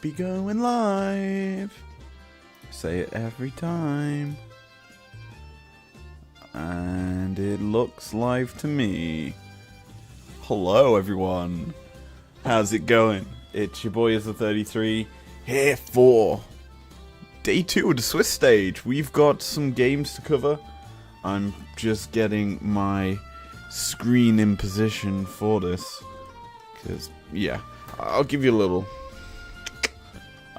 be going live. Say it every time. And it looks live to me. Hello everyone. How's it going? It's your boy Izlo33 here for day 2 of the Swiss stage. We've got some games to cover. I'm just getting my screen in position for this. Because, yeah, I'll give you a little.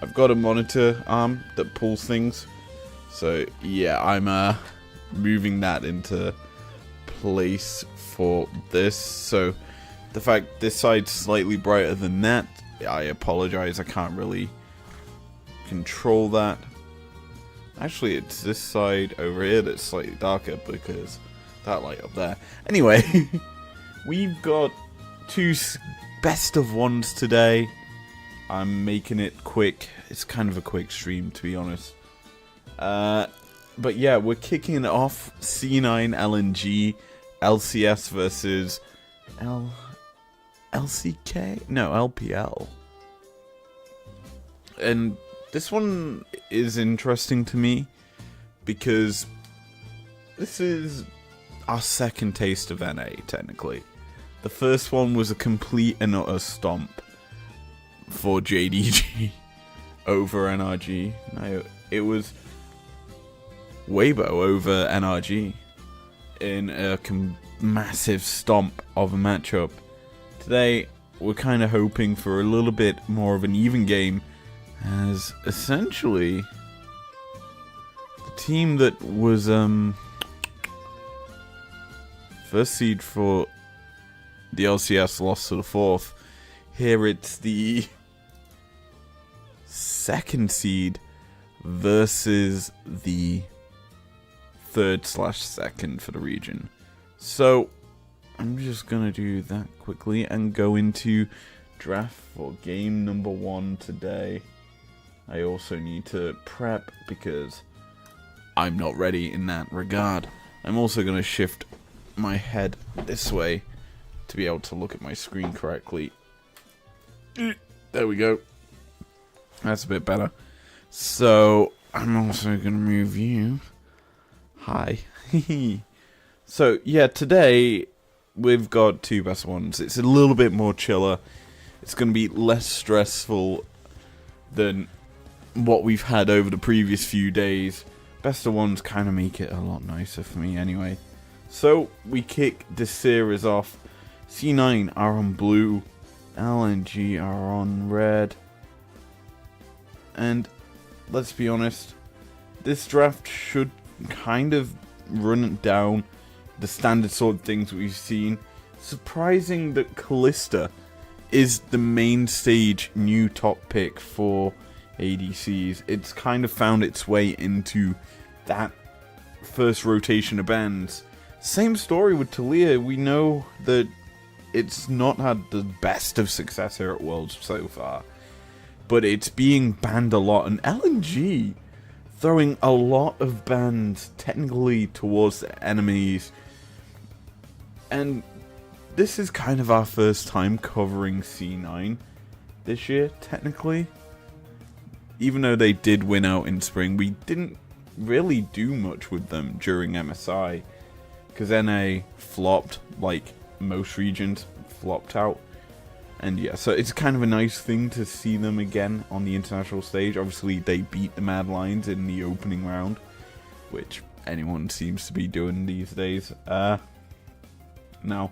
I've got a monitor arm that pulls things. So, yeah, I'm moving that into place for this. So, the fact this side's slightly brighter than that, I apologize. I can't really control that. Actually, it's this side over here that's slightly darker because that light up there. Anyway, we've got 2 best of ones today. I'm making it quick. It's kind of a quick stream, to be honest. But yeah, we're kicking it off. C9 LNG, LCS versus LCK? No, LPL. And this one is interesting to me because this is our second taste of NA, technically. The first one was a complete and utter stomp for JDG over NRG. No, it was Weibo over NRG in a massive stomp of a matchup. Today, we're kind of hoping for a little bit more of an even game, as essentially the team that was first seed for the LCS lost to the 4th. Here it's the second seed versus the 3rd/2nd for the region. So I'm just gonna do that quickly and go into draft for game number 1 today. I also need to prep because I'm not ready in that regard. I'm also gonna shift my head this way to be able to look at my screen correctly. There we go. That's a bit better. So I'm also gonna move you. Hi. So yeah, today we've got 2 best ones. It's a little bit more chiller. It's going to be less stressful than what we've had over the previous few days. Best of ones kind of make it a lot nicer for me anyway. So we kick the series off. C9 are on blue. LNG are on red. And let's be honest, this draft should kind of run down the standard sort of things we've seen. Surprising that Kalista is the main stage new top pick for ADCs. It's kind of found its way into that first rotation of bans. Same story with Talia. We know that it's not had the best of success here at Worlds so far, but it's being banned a lot. And LNG throwing a lot of bans technically towards the enemies. And this is kind of our first time covering C9 this year, technically. Even though they did win out in spring, we didn't really do much with them during MSI. Because NA flopped, like most regions flopped out. And yeah, so it's kind of a nice thing to see them again on the international stage. Obviously, they beat the Mad Lions in the opening round, which anyone seems to be doing these days. Now,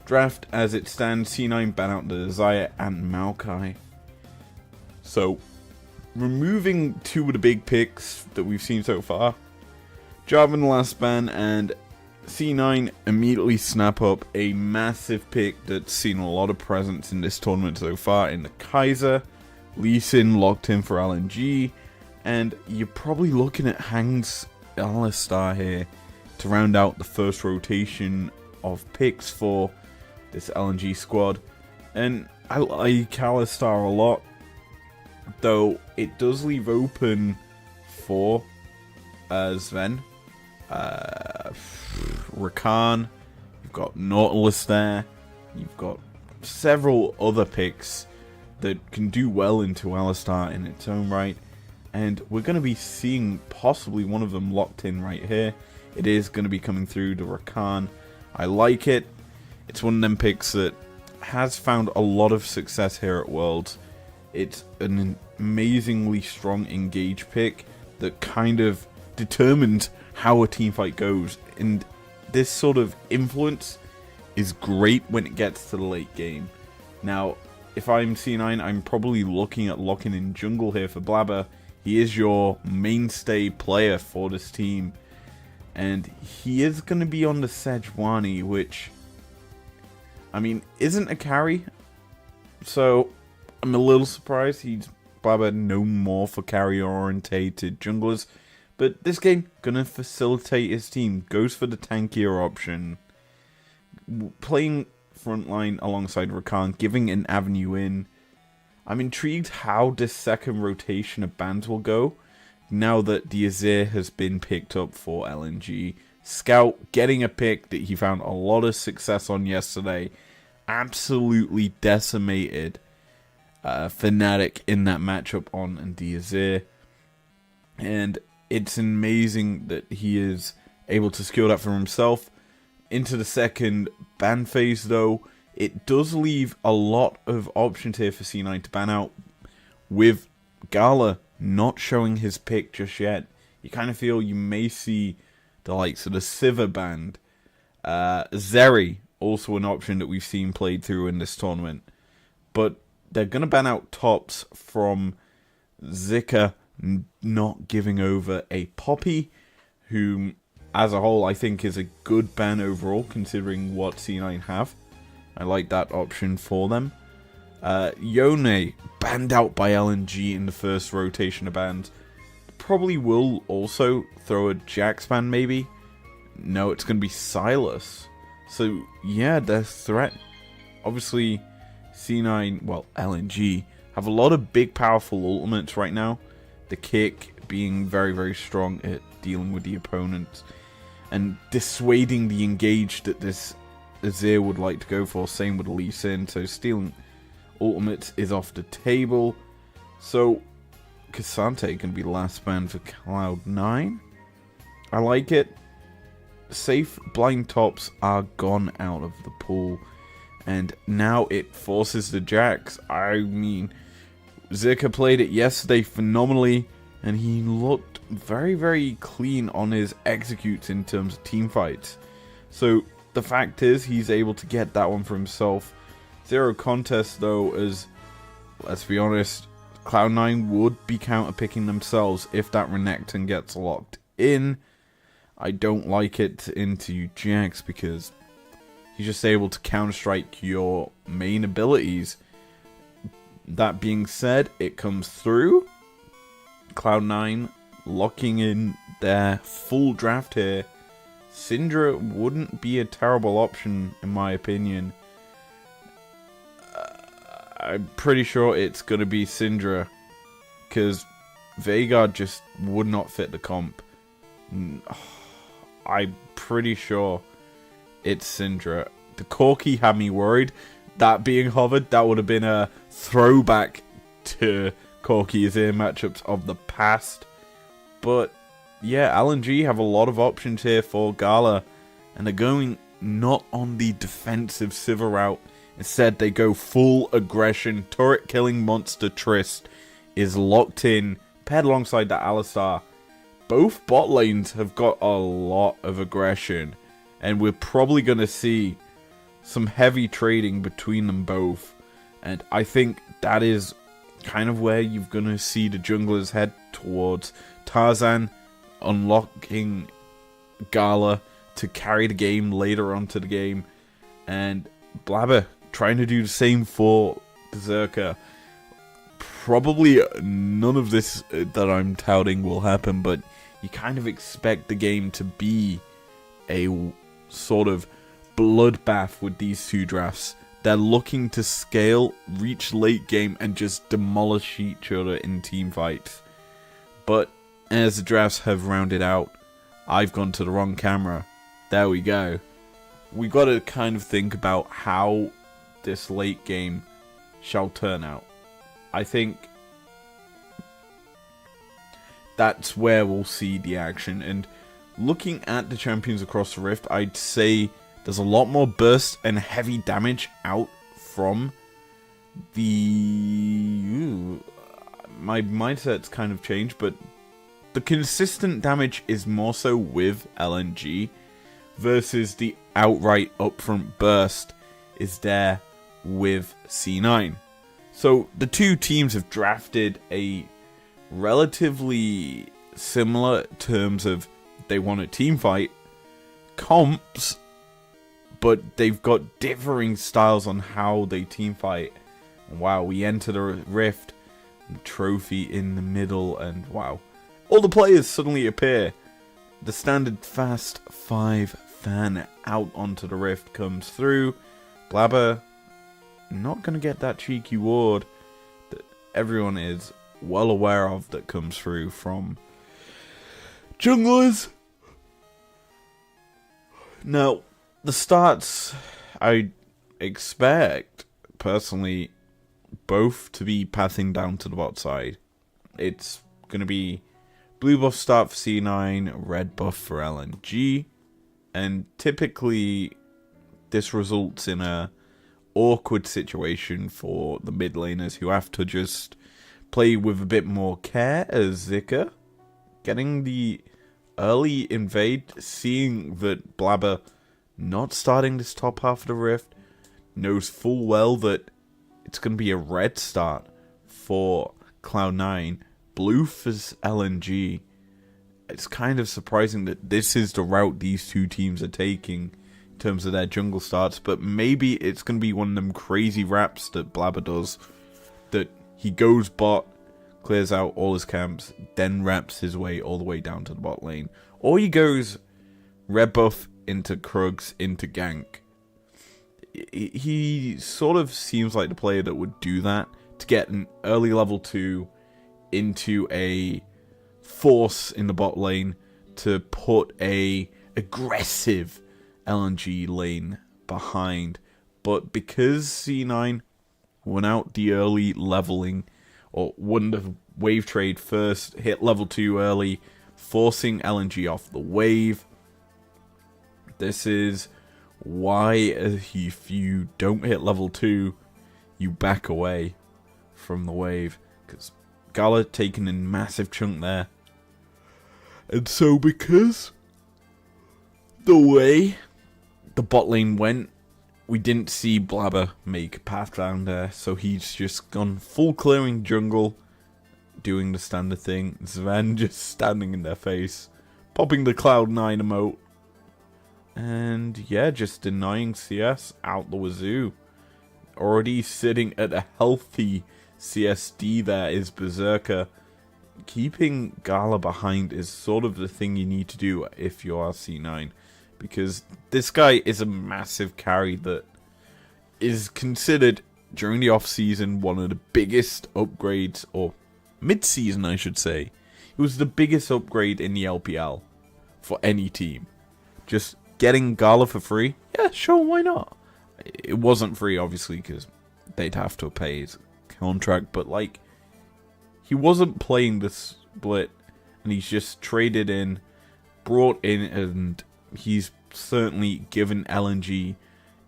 draft as it stands, C9 ban out the Desire and Maokai. So, removing 2 of the big picks that we've seen so far, Java in the last ban, and C9 immediately snap up a massive pick that's seen a lot of presence in this tournament so far in the Kaiser. Lee Sin locked in for LNG, and you're probably looking at Hang's Alistar here to round out the first rotation of picks for this LNG squad. And I like Alistar a lot, though it does leave open for Sven, Rakan, you've got Nautilus there, you've got several other picks that can do well into Alistar in its own right. And we're going to be seeing possibly one of them locked in right here. It is going to be coming through to Rakan. I like it. It's one of them picks that has found a lot of success here at Worlds. It's an amazingly strong engage pick that kind of determines how a teamfight goes. And this sort of influence is great when it gets to the late game. Now, if I'm C9, I'm probably looking at locking in jungle here for Blabber. He is your mainstay player for this team. And he is going to be on the Sejuani, which, I mean, isn't a carry. So, I'm a little surprised he's Blabber no more for carry-orientated junglers. But this game, going to facilitate his team. Goes for the tankier option. Playing frontline alongside Rakan, giving an avenue in. I'm intrigued how this second rotation of bans will go, now that the Azir has been picked up for LNG. Scout getting a pick that he found a lot of success on yesterday. Absolutely decimated Fnatic in that matchup on the Azir. And it's amazing that he is able to secure that for himself. Into the second ban phase though, it does leave a lot of options here for C9 to ban out, with Gala not showing his pick just yet. You kind of feel you may see the likes of the Sivir banned. Zeri, also an option that we've seen played through in this tournament. But they're going to ban out tops from Zika not giving over a Poppy, whom as a whole I think is a good ban overall considering what C9 have. I like that option for them. Yone banned out by LNG in the first rotation of bans. Probably will also throw a Jax ban maybe. No, it's going to be Silas. So yeah, their threat. Obviously C9, well LNG, have a lot of big powerful ultimates right now. The kick being very, very strong at dealing with the opponents and dissuading the engage that this Azir would like to go for. Same with Lee Sin. So stealing ultimates is off the table. So Cassante can be last ban for Cloud9. I like it. Safe blind tops are gone out of the pool. And now it forces the Jax. I mean, Zika played it yesterday phenomenally. And he looked very, very clean on his executes in terms of team fights. So the fact is, he's able to get that one for himself. Zero contest, though, as, let's be honest, Cloud9 would be counter-picking themselves if that Renekton gets locked in. I don't like it into Jax because he's just able to counter-strike your main abilities. That being said, it comes through. Cloud9 locking in their full draft here. Syndra wouldn't be a terrible option in my opinion. I'm pretty sure it's going to be Syndra because Veigar just would not fit the comp. I'm pretty sure it's Syndra. The Corki had me worried. That being hovered, that would have been a throwback to Corki Azir matchups of the past. But yeah, LNG have a lot of options here for Gala, and they're going not on the defensive Sivir route. Instead, they go full aggression. Turret killing monster Trist is locked in, paired alongside that Alistar. Both bot lanes have got a lot of aggression, and we're probably going to see some heavy trading between them both. And I think that is kind of where you're going to see the junglers head towards. Tarzan unlocking Gala to carry the game later onto the game, and Blabber trying to do the same for Berserker. Probably none of this that I'm touting will happen, but you kind of expect the game to be a sort of bloodbath with these two drafts. They're looking to scale, reach late game, and just demolish each other in team fights. But as the drafts have rounded out, I've gone to the wrong camera. There we go. We got to kind of think about how this late game shall turn out. I think that's where we'll see the action. And looking at the champions across the Rift, I'd say there's a lot more burst and heavy damage out from the... my mindset's kind of changed, but the consistent damage is more so with LNG versus the outright upfront burst is there with C9. So the two teams have drafted a relatively similar terms of they want a team fight comps, but they've got differing styles on how they team fight. And wow, we enter the Rift, and trophy in the middle, and wow, all the players suddenly appear. The standard fast 5 fan out onto the Rift comes through. Blabber not going to get that cheeky ward that everyone is well aware of that comes through from junglers. Now, the starts I expect, personally, both to be pathing down to the bot side. It's going to be blue buff start for C9, red buff for LNG, and typically this results in a awkward situation for the mid laners who have to just play with a bit more care as Zika getting the early invade, seeing that Blabber not starting this top half of the Rift, knows full well that it's going to be a red start for Cloud9, blue for LNG. It's kind of surprising that this is the route these two teams are taking in terms of their jungle starts, but maybe it's going to be one of them crazy wraps that Blabber does, that he goes bot, clears out all his camps, then wraps his way all the way down to the bot lane. Or he goes red buff into Krugs, into gank. He sort of seems like the player that would do that to get an early level 2 into a force in the bot lane to put a aggressive LNG lane behind. But because C9 went out the early leveling, or won the wave trade first, hit level 2 early, forcing LNG off the wave, this is why if you don't hit level 2, you back away from the wave. Because Gala taking a massive chunk there. And so because the way the bot lane went, we didn't see Blabber make a path down there. So he's just gone full clearing jungle, doing the standard thing. Sven just standing in their face, popping the Cloud9 emote. And yeah, just denying CS out the wazoo. Already sitting at a healthy CSD there is Berserker. Keeping Gala behind is sort of the thing you need to do if you are C9. Because this guy is a massive carry that is considered, during the off-season, one of the biggest upgrades, or mid-season I should say. It was the biggest upgrade in the LPL for any team. Just getting Gala for free? Yeah, sure, why not? It wasn't free, obviously, because they'd have to pay his contract, but, like, he wasn't playing the split, and he's just traded in, brought in, and he's certainly given LNG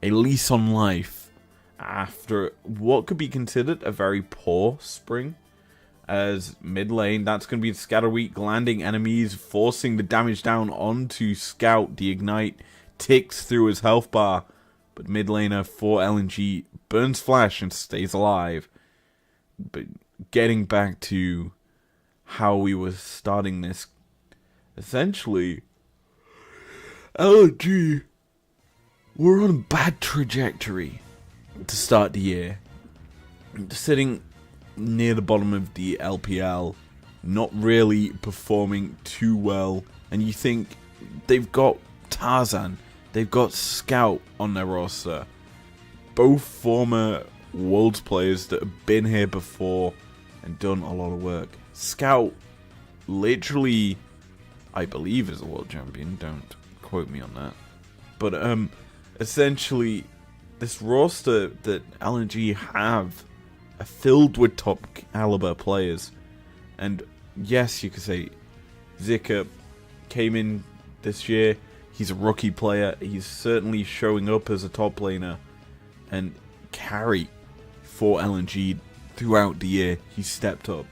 a lease on life after what could be considered a very poor spring. As mid lane, that's going to be the Scatter Weak, landing enemies, forcing the damage down onto Scout. The Ignite ticks through his health bar, but mid laner for LNG burns Flash and stays alive. But getting back to how we were starting this, essentially, LNG were on a bad trajectory to start the year. Sitting near the bottom of the LPL, not really performing too well, and you think they've got Tarzan, they've got Scout on their roster, both former Worlds players that have been here before and done a lot of work. Scout literally, I believe, is a world champion, don't quote me on that, but essentially this roster that LNG have filled with top caliber players. And yes, you could say Zika came in this year. He's a rookie player. He's certainly showing up as a top laner and carry for LNG throughout the year. He stepped up.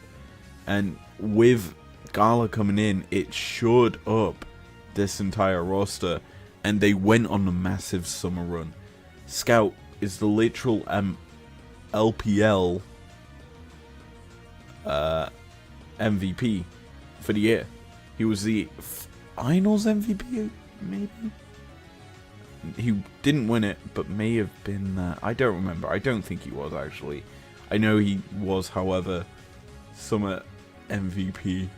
And with Gala coming in, it shored up this entire roster. And they went on a massive summer run. Scout is the literal LPL MVP for the year. He was the finals MVP, maybe? He didn't win it, but may have been that. I don't remember. I don't think he was, actually. I know he was, however, summer MVP.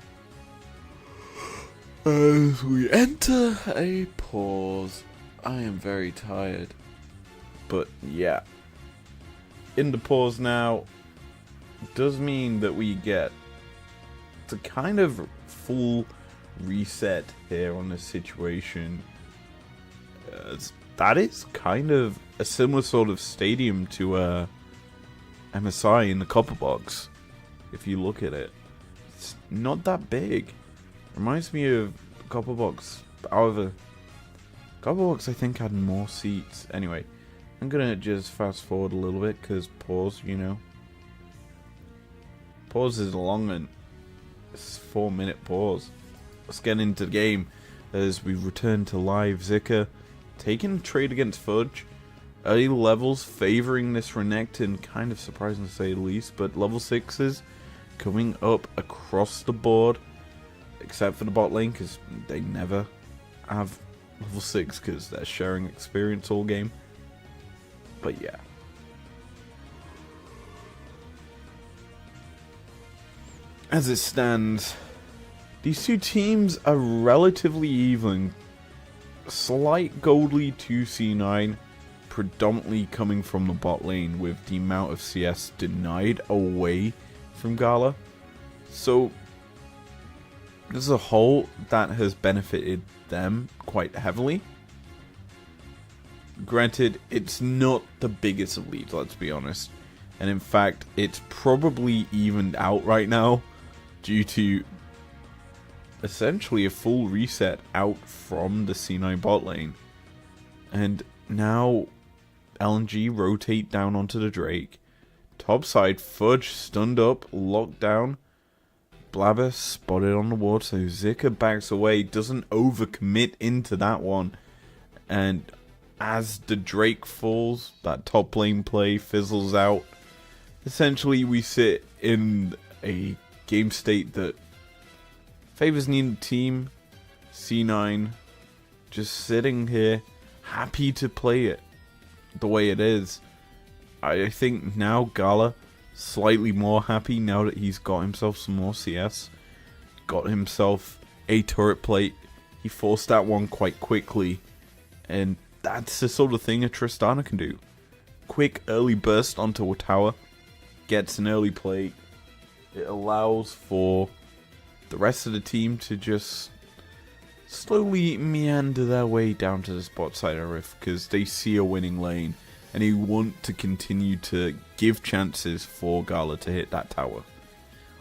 As we enter a pause. I am very tired. But yeah. In the pause now does mean that we get to kind of full reset here on the situation. That is kind of a similar sort of stadium to MSI in the Copper Box. If you look at it, it's not that big. Reminds me of Copper Box. However, Copper Box I think had more seats. Anyway, I'm gonna just fast forward a little bit because pause, you know. Pause is long and it's a 4-minute pause. Let's get into the game as we return to live. Zika taking a trade against Fudge. Early levels favoring this Renekton, kind of surprising to say the least, but level 6s coming up across the board, except for the bot lane because they never have level 6 because they're sharing experience all game. But yeah. As it stands, these two teams are relatively even. Slight gold lead to C9, predominantly coming from the bot lane with the amount of CS denied away from Gala. So, as a whole, that has benefited them quite heavily. Granted, it's not the biggest of leads, let's be honest. And in fact, it's probably evened out right now due to essentially a full reset out from the C9 bot lane. And now LNG rotate down onto the Drake. Topside, Fudge stunned up, locked down. Blabber spotted on the ward, so Zika backs away, doesn't overcommit into that one. And as the Drake falls, that top lane play fizzles out. Essentially, we sit in a game state that favors neither team. C9 just sitting here, happy to play it the way it is. I think now Gala slightly more happy now that he's got himself some more CS. Got himself a turret plate. He forced that one quite quickly. And that's the sort of thing a Tristana can do. Quick early burst onto a tower. Gets an early plate. It allows for the rest of the team to just slowly meander their way down to the spot side of Rift because they see a winning lane and they want to continue to give chances for Gala to hit that tower.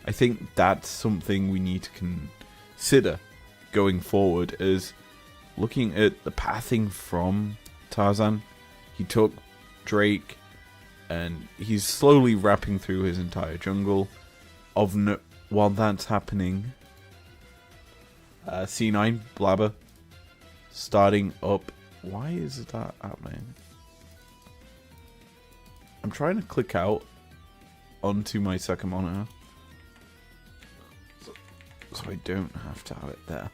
I think that's something we need to consider going forward, as looking at the pathing from Tarzan. He took Drake and he's slowly wrapping through his entire jungle. While that's happening, C9 Blabber starting up. Why is that happening? I'm trying to click out onto my second monitor so I don't have to have it there.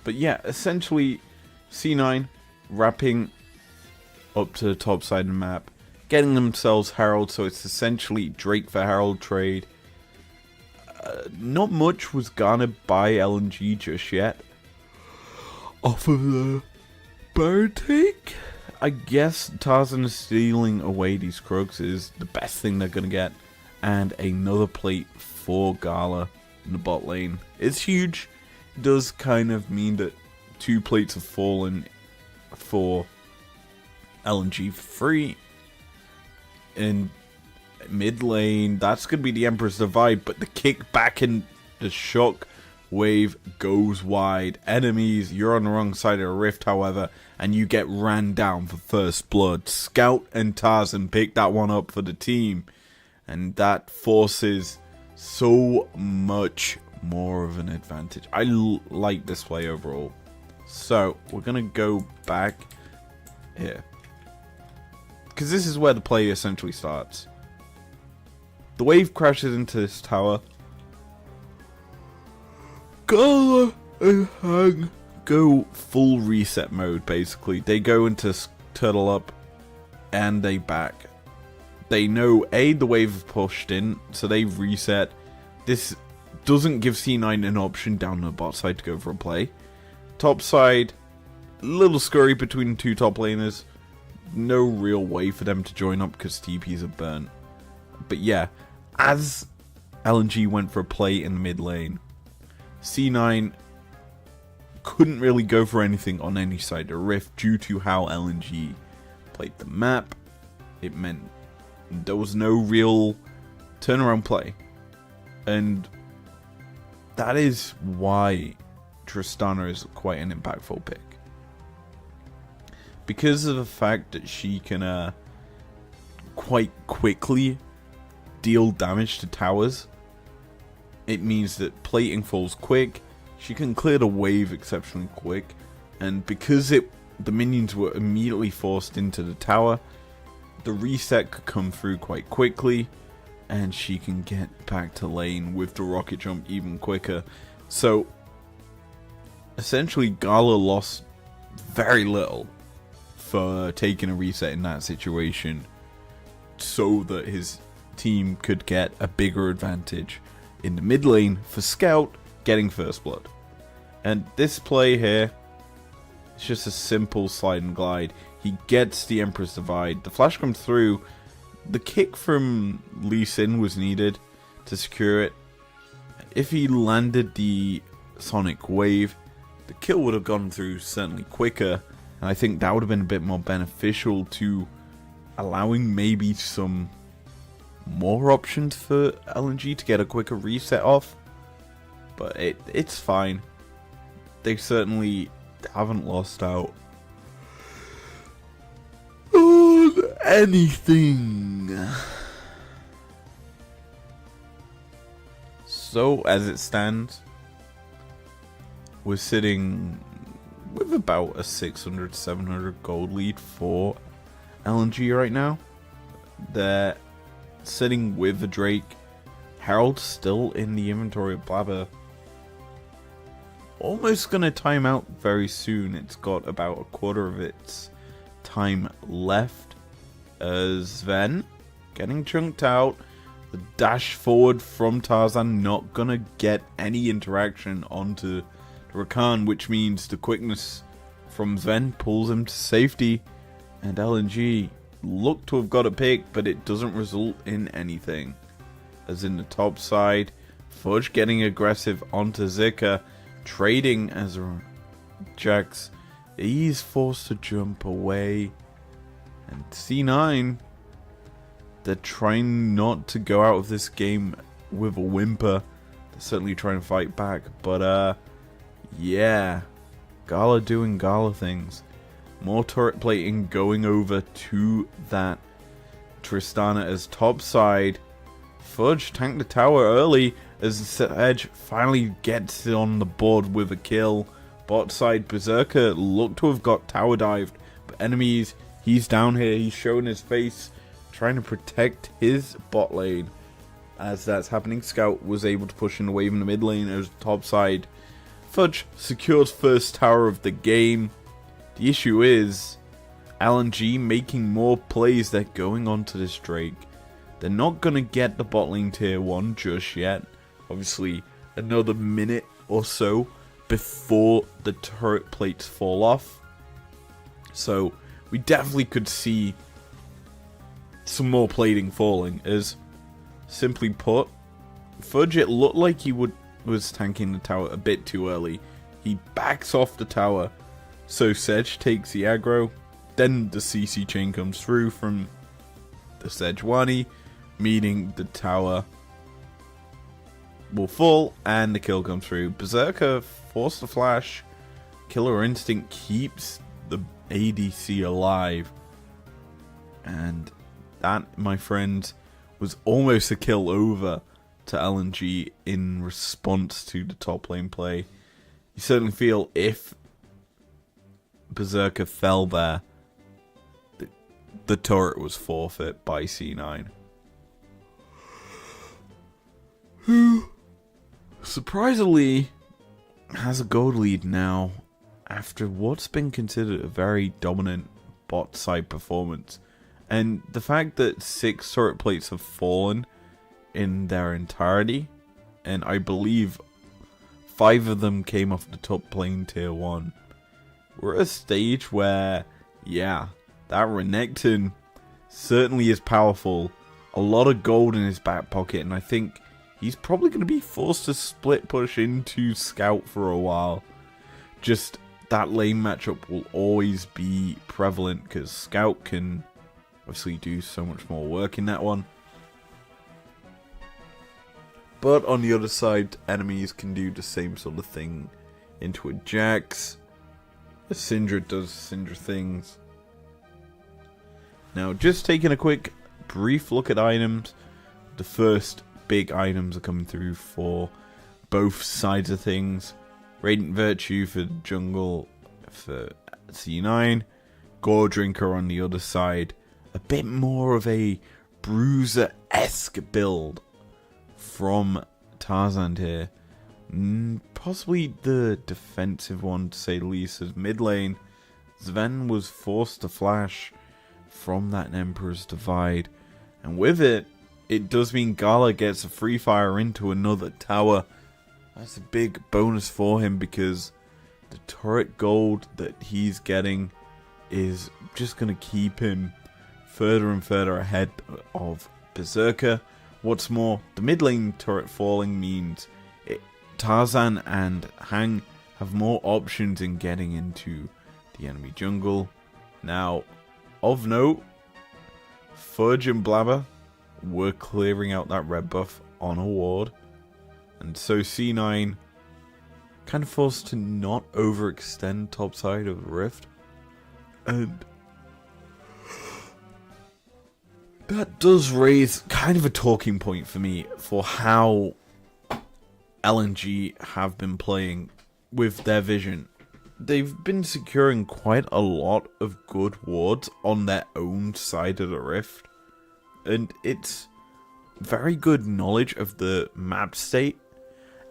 But yeah, essentially C9 wrapping up to the top side of the map, getting themselves Herald, so it's essentially Drake for Herald trade. Not much was garnered by LNG just yet off of the bird take. I guess Tarzan stealing away these Krugs is the best thing they're going to get. And another plate for Gala in the bot lane. It's huge. It does kind of mean that 2 plates have fallen for LNG for free. And Mid lane, that's going to be the Emperor's Divide, but the kick back in the shock wave goes wide. Enemies, you're on the wrong side of the rift, however, and you get ran down for first blood. Scout and Tarzan pick that one up for the team, and that forces so much more of an advantage. I like this play overall. So, we're going to go back here, because this is where the play essentially starts. The wave crashes into this tower. Gala and Hang go full reset mode, basically. They go into turtle up, and they back. They know, A, the wave have pushed in, so they reset. This doesn't give C9 an option down the bot side to go for a play. Top side, little scurry between the two top laners. No real way for them to join up because TPs are burnt. But yeah, as LNG went for a play in the mid lane, C9 couldn't really go for anything on any side of the rift due to how LNG played the map. It meant there was no real turnaround play. And that is why Tristana is quite an impactful pick. Because of the fact that she can quite quickly deal damage to towers, it means that plating falls quick, she can clear the wave exceptionally quick, and because the minions were immediately forced into the tower, the reset could come through quite quickly, and she can get back to lane with the rocket jump even quicker. So, essentially, Gala lost very little for taking a reset in that situation, so that his team could get a bigger advantage in the mid lane for Scout getting first blood. And this play here, it's just a simple slide and glide. He gets the Emperor's Divide. The flash comes through. The kick from Lee Sin was needed to secure it. If he landed the Sonic Wave, the kill would have gone through certainly quicker. And I think that would have been a bit more beneficial to allowing maybe some more options for LNG to get a quicker reset off. But it's fine. They certainly haven't lost out on anything. So, as it stands, we're sitting with about a 600-700 gold lead for LNG right now. They're sitting with the Drake. Herald still in the inventory of Blabber. Almost gonna time out very soon. It's got about a quarter of its time left. Sven getting chunked out. The dash forward from Tarzan not gonna get any interaction onto the Rakan, which means the quickness from Sven pulls him to safety. And LNG look to have got a pick, but it doesn't result in anything. As in the top side, Fudge getting aggressive onto Zika, trading as Jax. He's forced to jump away. And C9, they're trying not to go out of this game with a whimper. They're certainly trying to fight back, but yeah, Gala doing Gala things. More turret plating going over to that Tristana as top side. Fudge tanked the tower early as Edge finally gets on the board with a kill. Bot side Berserker looked to have got tower dived, but enemies, he's down here, he's showing his face, trying to protect his bot lane. As that's happening, Scout was able to push in the wave in the mid lane as top side. Fudge secures first tower of the game. The issue is LNG making more plays. They're going on to this Drake. They're not going to get the bot lane tier 1 just yet. Obviously, another minute or so before the turret plates fall off. So, we definitely could see some more plating falling. As, simply put, Fudge, it looked like he was tanking the tower a bit too early. He backs off the tower. So Sedge takes the aggro, then the CC chain comes through from the Sejuani. meaning the tower will fall and the kill comes through. Berserker forced the flash. Killer Instinct keeps the ADC alive. And that, my friends, was almost a kill over to LNG in response to the top lane play. You certainly feel if Berserker fell there, the turret was forfeit by C9. Who surprisingly has a gold lead now after what's been considered a very dominant bot side performance. And the fact that 6 turret plates have fallen in their entirety, and I believe 5 of them came off the top lane tier 1. We're at a stage where, yeah, that Renekton certainly is powerful. A lot of gold in his back pocket, and I think he's probably going to be forced to split push into Scout for a while. Just that lane matchup will always be prevalent because Scout can obviously do so much more work in that one. But on the other side, enemies can do the same sort of thing into a Jax. A Syndra does Syndra things. Now, just taking a quick, brief look at items. The first big items are coming through for both sides of things. Radiant Virtue for jungle for C9. Gore Drinker on the other side. A bit more of a Bruiser-esque build from Tarzan here. Possibly the defensive one, to say the least, as mid lane. Sven was forced to flash from that Emperor's Divide. And with it, it does mean Gala gets a free fire into another tower. That's a big bonus for him because the turret gold that he's getting is just going to keep him further and further ahead of Berserker. What's more, the mid lane turret falling means Tarzan and Hang have more options in getting into the enemy jungle. Now, of note, Fudge and Blabber were clearing out that red buff on a ward. And so C9 kind of forced to not overextend topside of the rift. And that does raise kind of a talking point for me for how LNG have been playing with their vision. They've been securing quite a lot of good wards on their own side of the rift. And it's very good knowledge of the map state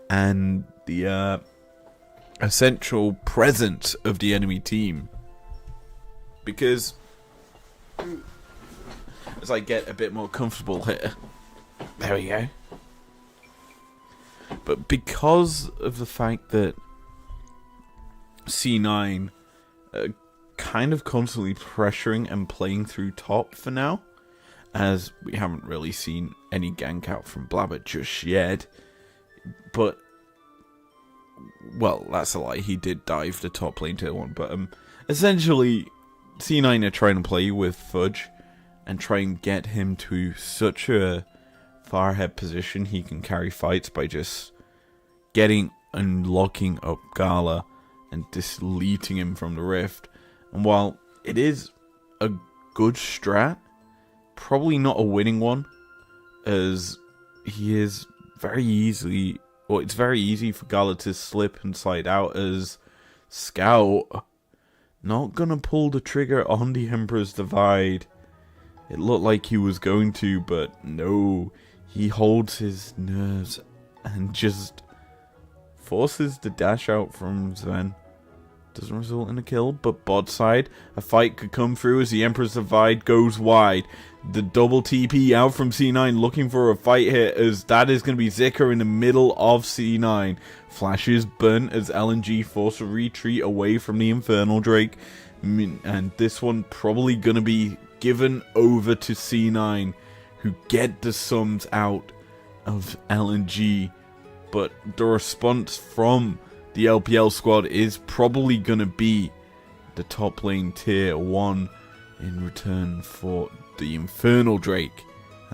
and the essential presence of the enemy team. Because as I get a bit more comfortable here, there we go. But because of the fact that C9 are kind of constantly pressuring and playing through top for now, as we haven't really seen any gank out from Blabber just yet. But, well, that's a lie. He did dive the top lane tier 1. But essentially, C9 are trying to play with Fudge and try and get him to such a far ahead position he can carry fights by just getting and locking up Gala and deleting him from the rift. And while it is a good strat, probably not a winning one, as he is very easily, well, it's very easy for Gala to slip and slide out, as Scout not gonna pull the trigger on the Emperor's Divide. It looked like he was going to, but no, he holds his nerves and just forces the dash out from Sven. Doesn't result in a kill, but bot side, a fight could come through as the Emperor's Divide goes wide. The double TP out from C9 looking for a fight here, as that is going to be Zika in the middle of C9. Flashes burnt as LNG force a retreat away from the Infernal Drake. And this one probably going to be given over to C9, who get the sums out of LNG. But the response from the LPL squad is probably going to be the top lane tier 1 in return for the Infernal Drake.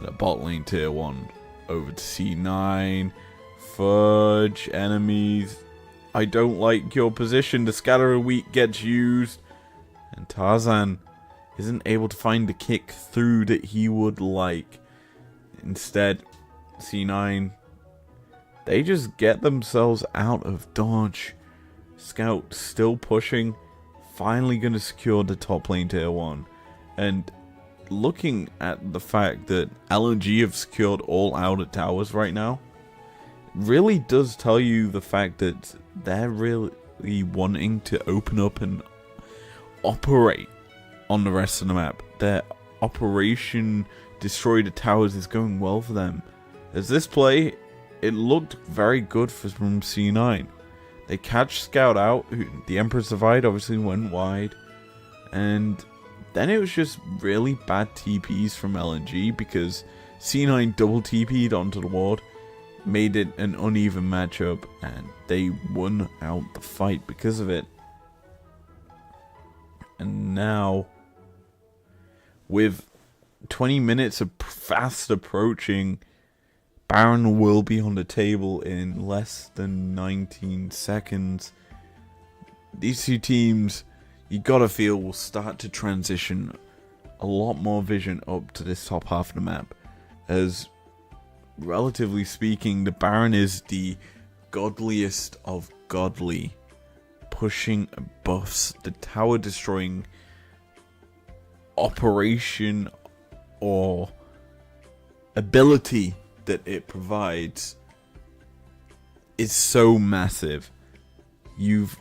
And a bot lane tier 1 over to C9. Fudge, enemies. I don't like your position. The scatter weak gets used. And Tarzan isn't able to find the kick through that he would like. Instead, C9, they just get themselves out of dodge. Scout still pushing. Finally going to secure the top lane tier 1. And looking at the fact that LNG have secured all outer towers right now, really does tell you the fact that they're really wanting to open up and operate on the rest of the map. Their operation destroy the towers is going well for them. As this play, it looked very good from C9. They catch Scout out, the Emperor survived, obviously went wide, and then it was just really bad TPs from LNG because C9 double TP'd onto the ward, made it an uneven matchup, and they won out the fight because of it. And now, with 20 minutes of fast approaching, Baron will be on the table in less than 19 seconds. These two teams, you gotta feel, will start to transition a lot more vision up to this top half of the map, as relatively speaking, the Baron is the godliest of godly, pushing buffs, the tower destroying operation or ability that it provides is so massive. You've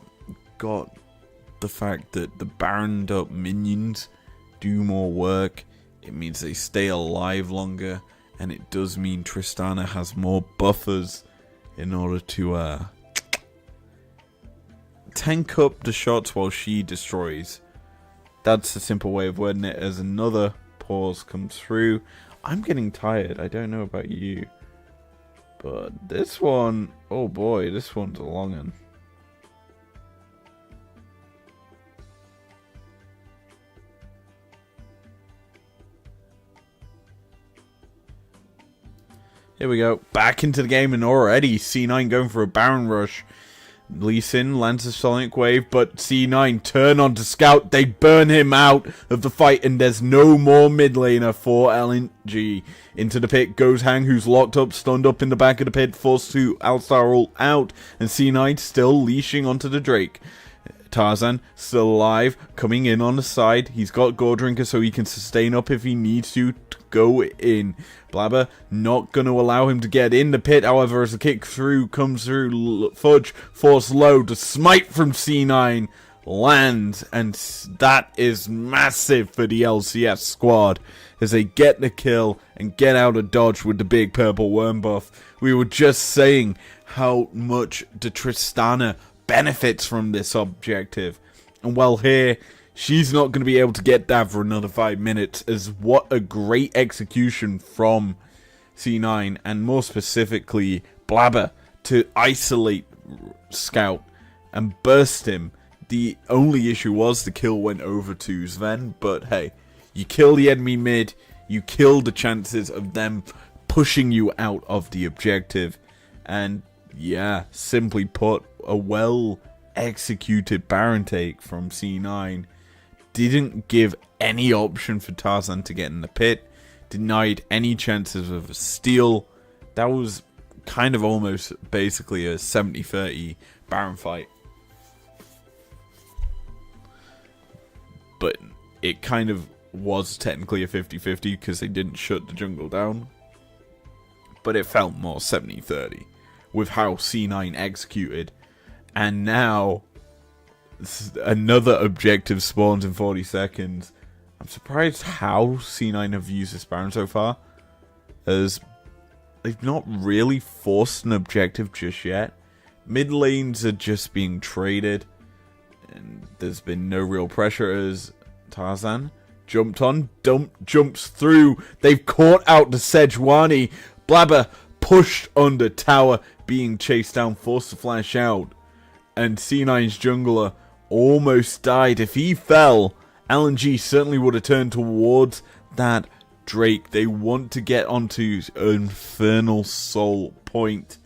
got the fact that the Baroned up minions do more work. It means they stay alive longer. And it does mean Tristana has more buffers in order to tank up the shots while she destroys. That's a simple way of wording it. As another pause comes through. I'm getting tired. I don't know about you. But this one, oh boy, this one's a long one. Here we go, back into the game, and already C9 going for a Baron rush. Lee Sin lands a Sonic Wave, but C9 turn onto Scout. They burn him out of the fight, and there's no more mid laner for LNG. Into the pit goes Hang, who's locked up, stunned up in the back of the pit, forced to Alstar ult out, and C9 still leashing onto the Drake. Tarzan, still alive, coming in on the side. He's got Gore Drinker so he can sustain up if he needs to go in. Blabber not going to allow him to get in the pit, however, as the kick through comes through. Fudge force low, the smite from C9 lands, and that is massive for the LCS squad as they get the kill and get out of dodge with the big purple worm buff. We were just saying how much the Tristana benefits from this objective, and well, here she's not going to be able to get that for another 5 minutes, as what a great execution from C9, and more specifically Blabber, to isolate Scout and burst him. The only issue was the kill went over to Sven, but hey, you kill the enemy mid, you kill the chances of them pushing you out of the objective, and yeah, simply put, a well executed Baron take from C9 didn't give any option for Tarzan to get in the pit, denied any chances of a steal. That was kind of almost basically a 70-30 Baron fight. But it kind of was technically a 50-50 because they didn't shut the jungle down. But it felt more 70-30 with how C9 executed. And now another objective spawns in 40 seconds. I'm surprised how C9 have used this Baron so far, as they've not really forced an objective just yet. Mid lanes are just being traded, and there's been no real pressure as Tarzan jumped on, jumps through. They've caught out the Sejuani. Blabber pushed under tower, being chased down, forced to flash out. And C9's jungler almost died. If he fell, LNG certainly would have turned towards that Drake. They want to get onto Infernal Soul Point.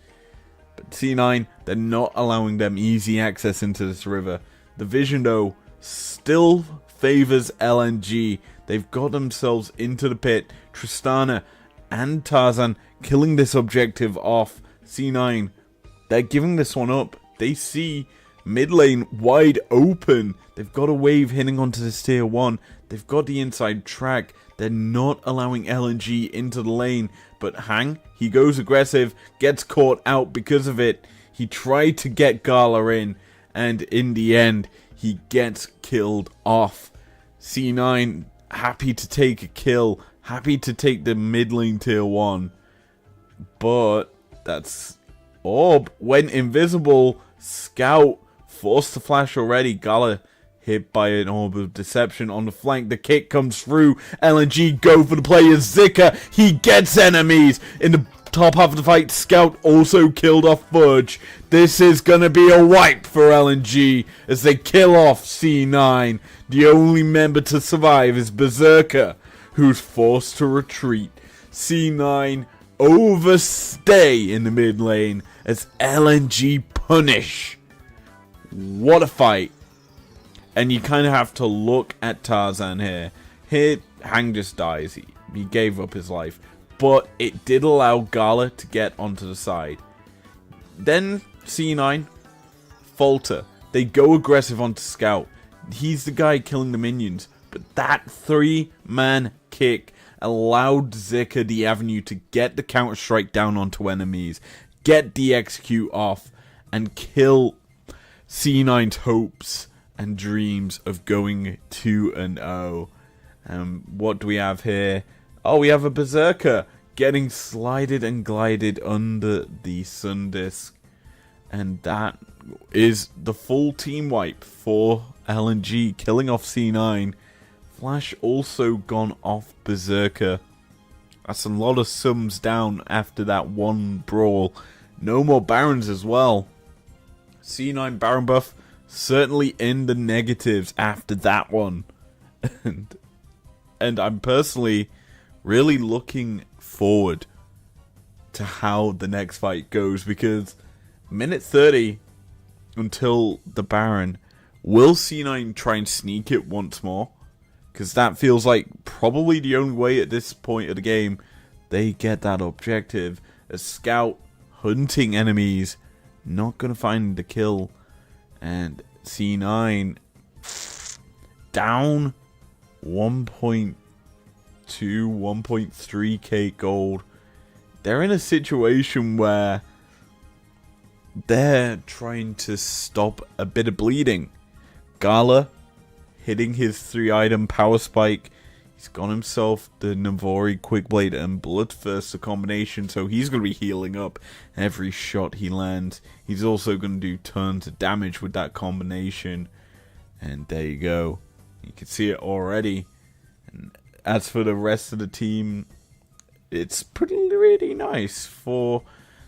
But C9, they're not allowing them easy access into this river. The vision, though, still favors LNG. They've got themselves into the pit. Tristana and Tarzan killing this objective off. C9, they're giving this one up. They see mid lane wide open. They've got a wave hitting onto this tier 1. They've got the inside track. They're not allowing LNG into the lane. But Hang, he goes aggressive, gets caught out because of it. He tried to get Gala in, and in the end, he gets killed off. C9, happy to take a kill, happy to take the mid lane tier 1. But that's Orb went invisible. Scout forced to flash already. Gala hit by an Orb of Deception on the flank. The kick comes through. LNG go for the player. Zika, he gets enemies in the top half of the fight. Scout also killed off Fudge. This is going to be a wipe for LNG as they kill off C9. The only member to survive is Berserker, who's forced to retreat. C9 overstay in the mid lane as LNG punish. What a fight. And you kind of have to look at Tarzan here. Here, Hang just dies. He gave up his life. But it did allow Gala to get onto the side. Then C9 falter. They go aggressive onto Scout. He's the guy killing the minions. But that 3-man kick allowed Zika the avenue to get the counter-strike down onto enemies. Get the execute off. And kill C9's hopes and dreams of going 2-0. What do we have here? Oh, we have a Berserker getting slided and glided under the Sun Disc. And that is the full team wipe for LNG, killing off C9. Flash also gone off Berserker. That's a lot of sums down after that one brawl. No more Barons as well. C9 Baron buff certainly in the negatives after that one. And I'm personally really looking forward to how the next fight goes, because minute 30 until the Baron, will C9 try and sneak it once more? Because that feels like probably the only way at this point of the game they get that objective. A Scout hunting enemies, not going to find the kill. And C9 down 1.2, 1.3k gold. They're in a situation where they're trying to stop a bit of bleeding. Gala hitting his 3-item power spike. He's got himself the Navori, Quickblade, and Bloodthirster combination, so he's going to be healing up every shot he lands. He's also going to do tons of damage with that combination. And there you go. You can see it already. And as for the rest of the team, it's really nice. For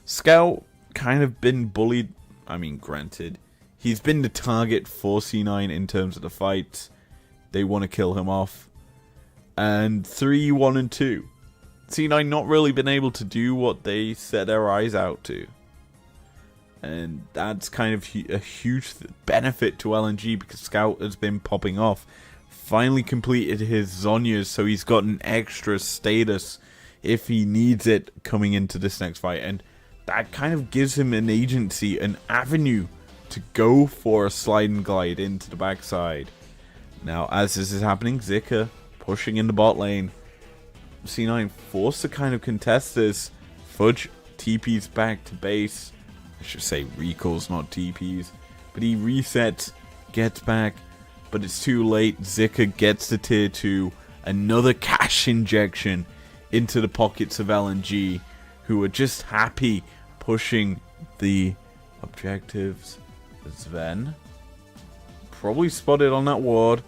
Scout, kind of been bullied. I mean, granted, he's been the target for C9 in terms of the fights. They want to kill him off. And 3, 1, and 2. C9 not really been able to do what they set their eyes out to. And that's kind of a huge benefit to LNG, because Scout has been popping off. Finally completed his Zhonya's, so he's got an extra status if he needs it coming into this next fight. And that kind of gives him an agency, an avenue to go for a slide and glide into the backside. Now, as this is happening, Zika pushing in the bot lane. C9 forced to kind of contest this. Fudge TP's back to base. I should say recalls, not TPs. But he resets, gets back, but it's too late. Zika gets to tier 2. Another cash injection into the pockets of LNG, who are just happy pushing the objectives. Sven probably spotted on that ward.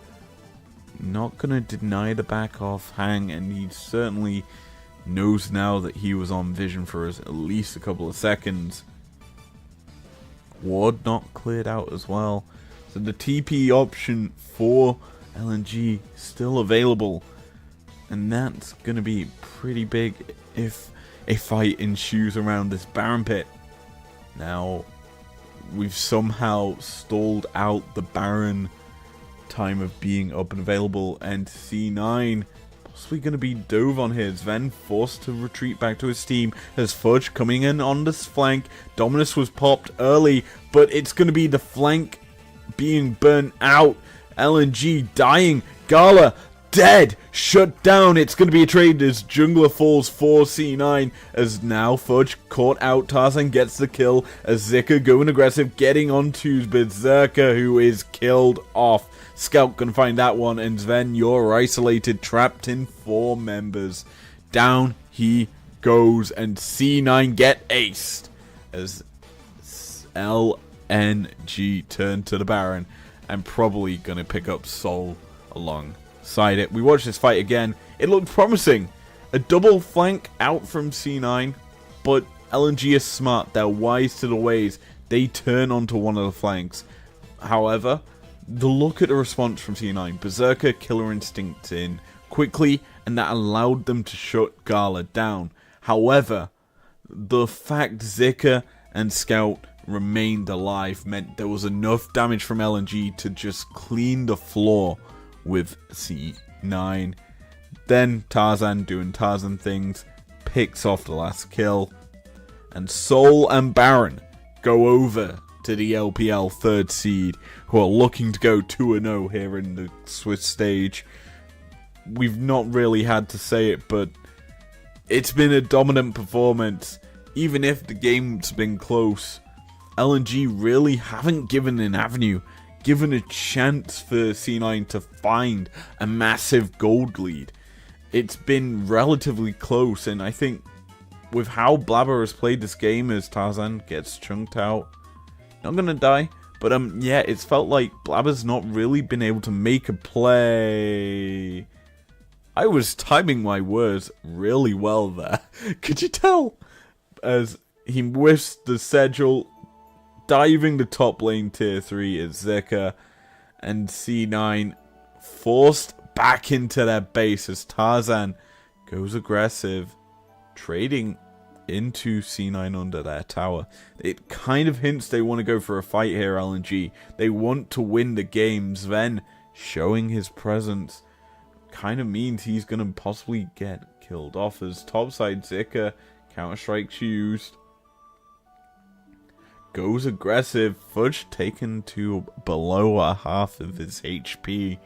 Not gonna deny the back off Hang, and he certainly knows now that he was on vision for at least a couple of seconds. Ward not cleared out as well, so the TP option for LNG still available. And that's going to be pretty big if a fight ensues around this Baron pit. Now, we've somehow stalled out the Baron time of being up and available, and C9 possibly going to be dove on here. Sven forced to retreat back to his team as Fudge coming in on this flank. Dominus was popped early, but it's going to be the flank being burnt out. LNG dying. Gala dead. Shut down. It's going to be a trade as Jungler falls for C9 as now Fudge caught out. Tarzan gets the kill as Zika going aggressive, getting onto Berserker, who is killed off. Scout can find that one, and Sven, you're isolated, trapped in 4 members. Down he goes, and C9 get aced as LNG turn to the Baron and probably gonna pick up Soul alongside it. We watch this fight again. It looked promising. A double flank out from C9, but LNG is smart. They're wise to the ways. They turn onto one of the flanks. However, the look at the response from C9. Berserker Killer Instinct in quickly, and that allowed them to shut Gala down. However, the fact Zika and Scout remained alive meant there was enough damage from LNG to just clean the floor with C9. Then Tarzan doing Tarzan things, picks off the last kill, and Soul and Baron go over to the LPL 3rd seed, who are looking to go 2-0 here in the Swiss stage. We've not really had to say it, but it's been a dominant performance. Even if the game's been close, LNG really haven't given an avenue, given a chance for C9 to find a massive gold lead. It's been relatively close, and I think with how Blabber has played this game as Tarzan gets chunked out, not gonna die, but yeah, it's felt like Blabber's not really been able to make a play. I was timing my words really well there. Could you tell? As he whiffs the Sigil, diving the top lane tier 3 is Zika, and C9 forced back into their base as Tarzan goes aggressive, trading into C9 under their tower. It kind of hints they want to go for a fight here, LNG. They want to win the game. Sven showing his presence kind of means he's going to possibly get killed off as topside Zika, Counter-Strike's used, goes aggressive. Fudge taken to below a half of his HP,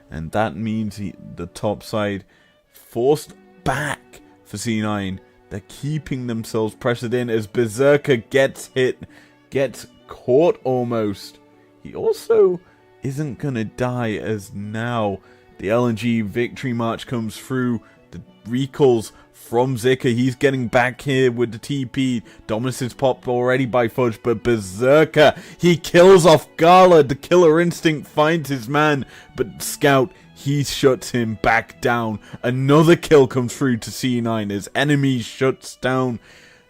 and that means the topside forced back for C9. They're keeping themselves pressured in as Berserker gets hit, gets caught almost. He also isn't going to die as now the LNG victory march comes through. The recalls from Zika. He's getting back here with the TP. Dominus is popped already by Fudge, but Berserker, he kills off Gala. The killer instinct finds his man, but Scout, he shuts him back down. Another kill comes through to C9 as enemy shuts down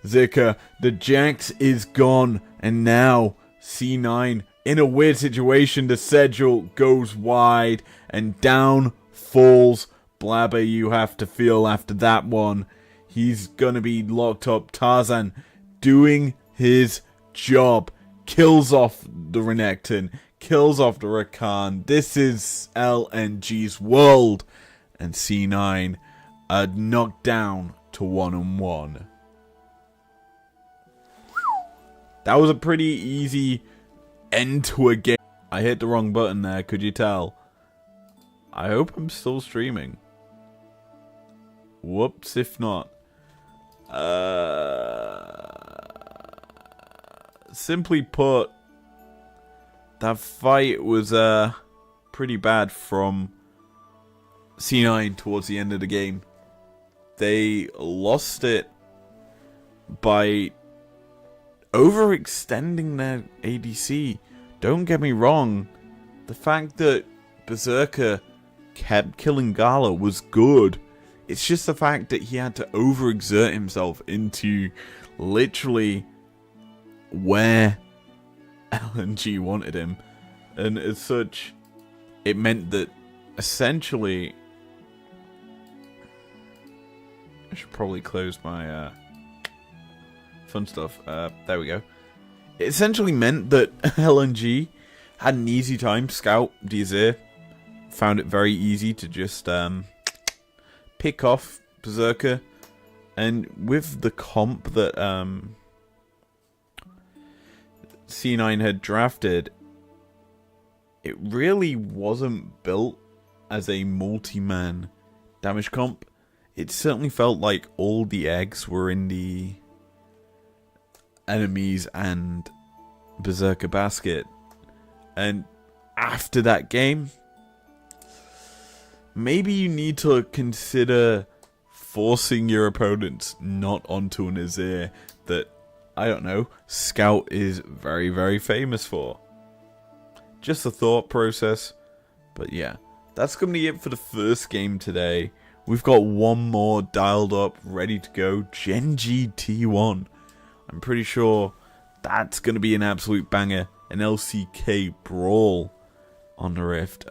Zika. The Jax is gone, and now C9 in a weird situation. The Sigil goes wide, and down falls Blabber. You have to feel after that one. He's gonna be locked up. Tarzan doing his job. Kills off the Renekton. Kills off the Rakan. This is LNG's world. And C9 are knocked down to 1-1. That was a pretty easy end to a game. I hit the wrong button there, could you tell? I hope I'm still streaming. Whoops, if not. Simply put, that fight was pretty bad from C9 towards the end of the game. They lost it by overextending their ADC. Don't get me wrong, the fact that Berserker kept killing Gala was good. It's just the fact that he had to overexert himself into literally where LNG wanted him. And as such, it meant that essentially I should probably close my fun stuff. There we go. It essentially meant that LNG had an easy time. Scout, Dizir, found it very easy to just pick off Berserker. And with the comp that C9 had drafted, it really wasn't built as a multi-man damage comp. It certainly felt like all the eggs were in the enemies and Berserker basket. And after that game, maybe you need to consider forcing your opponents not onto an Azir that, I don't know, Scout is very, very famous for. Just a thought process. But yeah, that's going to be it for the first game today. We've got one more dialed up, ready to go. Genji T1. I'm pretty sure that's going to be an absolute banger. An LCK brawl on the Rift.